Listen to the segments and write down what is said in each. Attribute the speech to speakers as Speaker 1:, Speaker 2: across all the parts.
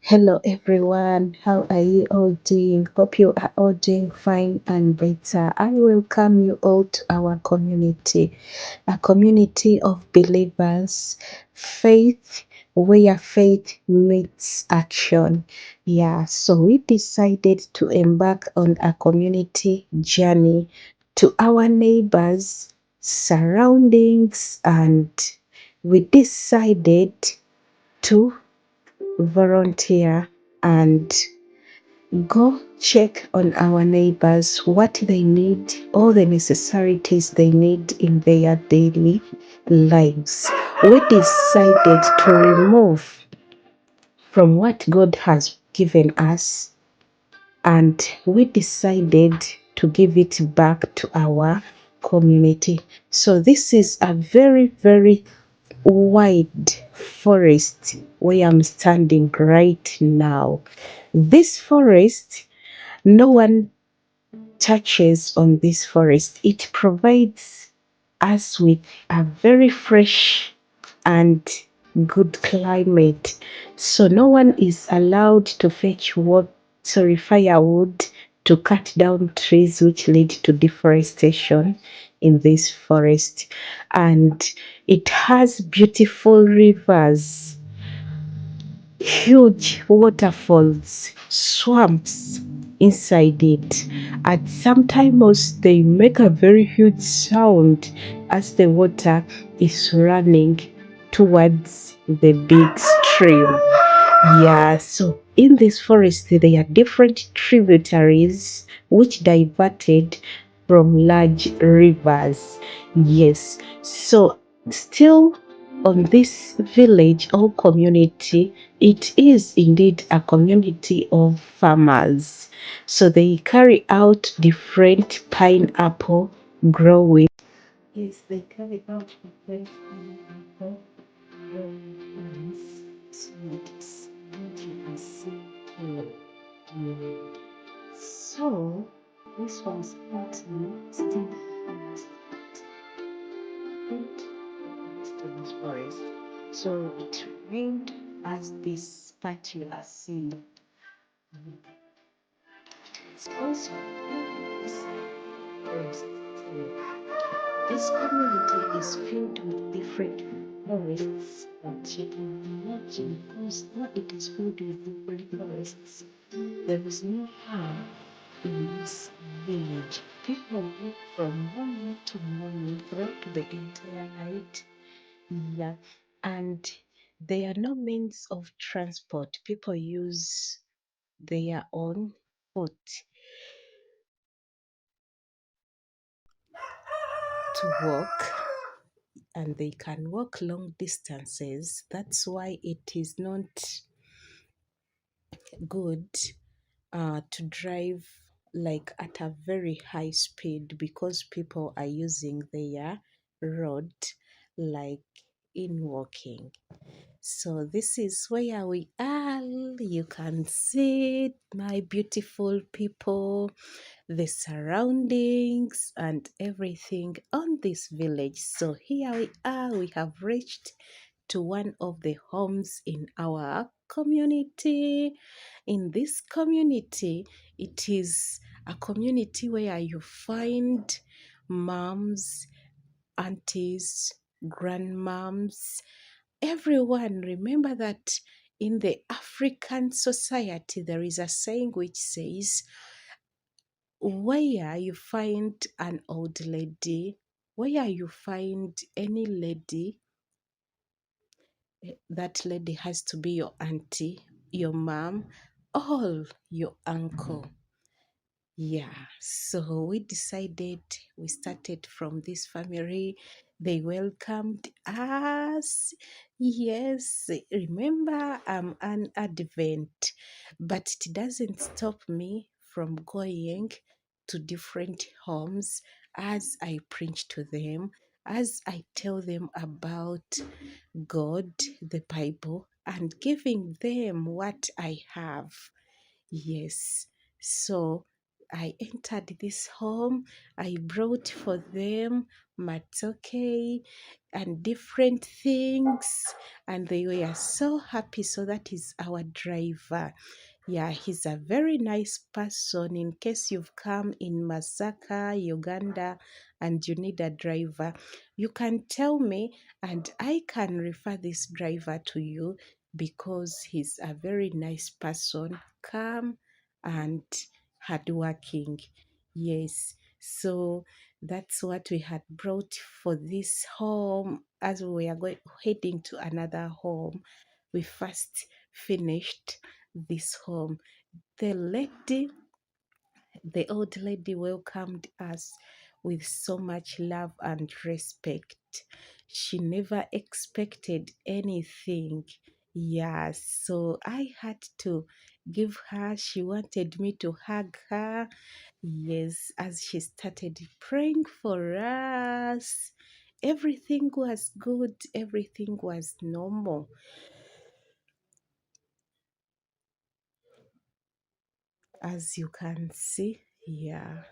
Speaker 1: Hello everyone, how are you all doing? Hope you are all doing fine and better. I welcome you all to our community, a community of believers, faith, where faith meets action. Yeah, so we decided to embark on a community journey to our neighbors, surroundings, and we decided to volunteer and go check on our neighbors what they need, all the necessities they need in their daily lives. We decided to remove from what God has given us, and we decided to give it back to our community. So this is a very, very wide forest where I'm standing right now. This forest, no one touches on this forest. It provides us with a very fresh and good climate. So no one is allowed to fetch wood, sorry, firewood to cut down trees which lead to deforestation in this forest. And it has beautiful rivers, huge waterfalls, swamps inside it. At sometimes they make a very huge sound as the water is running towards the big stream. Yeah, so in this forest, there are different tributaries which diverted from large rivers. Yes, so still on this village or community, it is indeed a community of farmers. So they carry out different pineapple growing. Yes, they carry out different pineapple growing. So it's what you can see here. Mm. So this was starting still to this forest. So it remained as this part you are seeing. It's also this forest too. This community is filled with different forests that you can imagine, because now it is filled with different forests. There is no harm in this village. People walk from morning to morning throughout the entire night. Yeah. And there are no means of transport. People use their own foot to walk, and they can walk long distances. That's why it is not good to drive like at a very high speed, because people are using their road like in walking. So this is where we are. You can see my beautiful people, the surroundings and everything on this village. So here we are. We have reached to one of the homes in our community. In this community, it is a community where you find moms, aunties, grandmoms, everyone. Remember that in the African society, there is a saying which says, where you find an old lady, where you find any lady, that lady has to be your auntie, your mom, or your uncle. Yeah, so we started from this family. They welcomed us. Yes, remember, I'm an Advent, but it doesn't stop me from going to different homes as I preach to them, as I tell them about God, the Bible, and giving them what I have. Yes, so I entered this home. I brought for them matoke and different things, and they were so happy. So that is our driver. Yeah, he's a very nice person. In case you've come in Masaka, Uganda, and you need a driver, you can tell me and I can refer this driver to you because he's a very nice person, calm and hardworking. Yes, so that's what we had brought for this home. As we are heading to another home, we first finished this home. The lady, the old lady welcomed us with so much love and respect. She never expected anything. Yeah, so I had to give her, she wanted me to hug her. Yes, as she started praying for us, everything was good, everything was normal, as you can see. Yeah.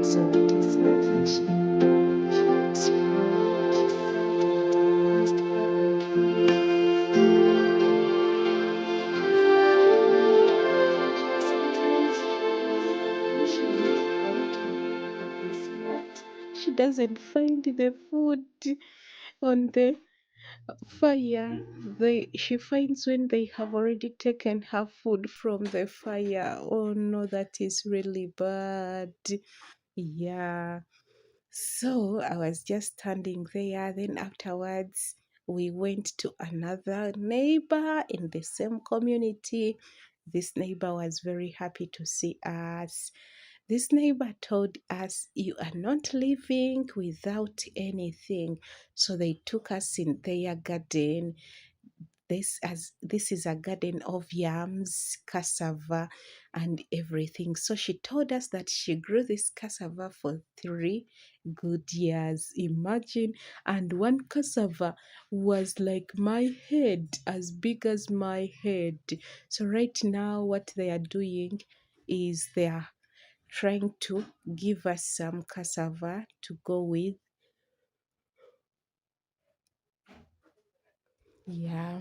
Speaker 1: So that is how she was praying. She prayed she doesn't find the food on the fire. She finds when they have already taken her food from the fire. Oh no, that is really bad. Yeah. So I was just standing there. Then afterwards, we went to another neighbor in the same community. This neighbor was very happy to see us. This neighbor told us, "You are not living without anything." So they took us in their garden. this is a garden of yams, cassava, and everything. So she told us that she grew this cassava for 3 good years. Imagine, and one cassava was like my head, as big as my head. So right now, what they are doing is they are trying to give us some cassava to go with. Yeah.